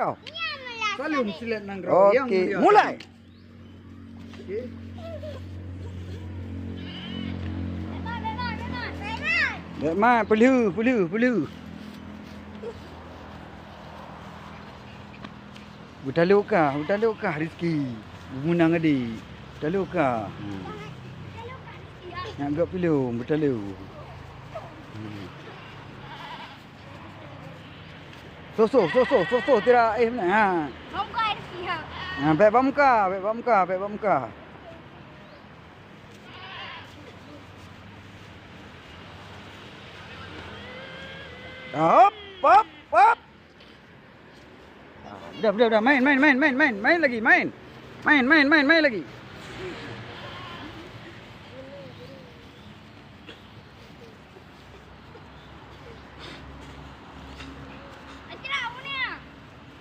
kau? Salim silat nang raw. Okey, mulai. Okey. Mak, perlu. Betalukah rezeki. Menang adik. Betalukah? Nak agak pelung, betalu. So tidak mana. Ha. Muka ada pihak. Baik muka. Hop. Dah. Main lagi.